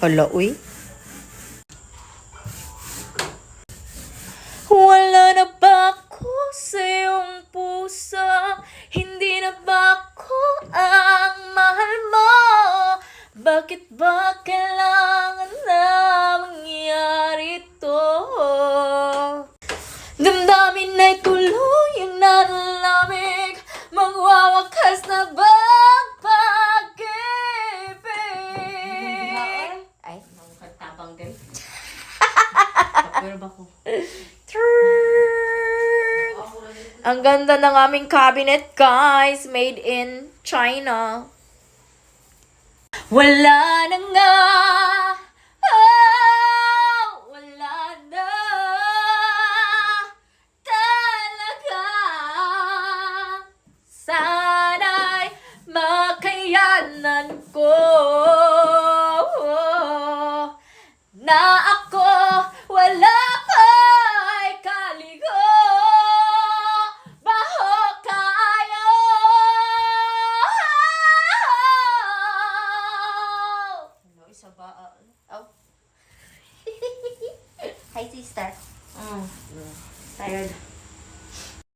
Hala, uy. Wala na ba ako sa iyong puso? Hindi na ba ako ang mahal mo? Bakit ba kailangan na mangyari to? Damdamin ay tuluyang nalalamig, magwawakas na ba ang pag-ibig? Ay, nakakatapang din. Kapero ba ko? Ang ganda ng aming cabinet, guys. Made in China. Wala na nga. Oh, wala na. Talaga. Sana'y makayanan ko na ako wala pa'y kaligo. Baho kayo. Ano, isa ba? Oh. Hi, sister. Tired.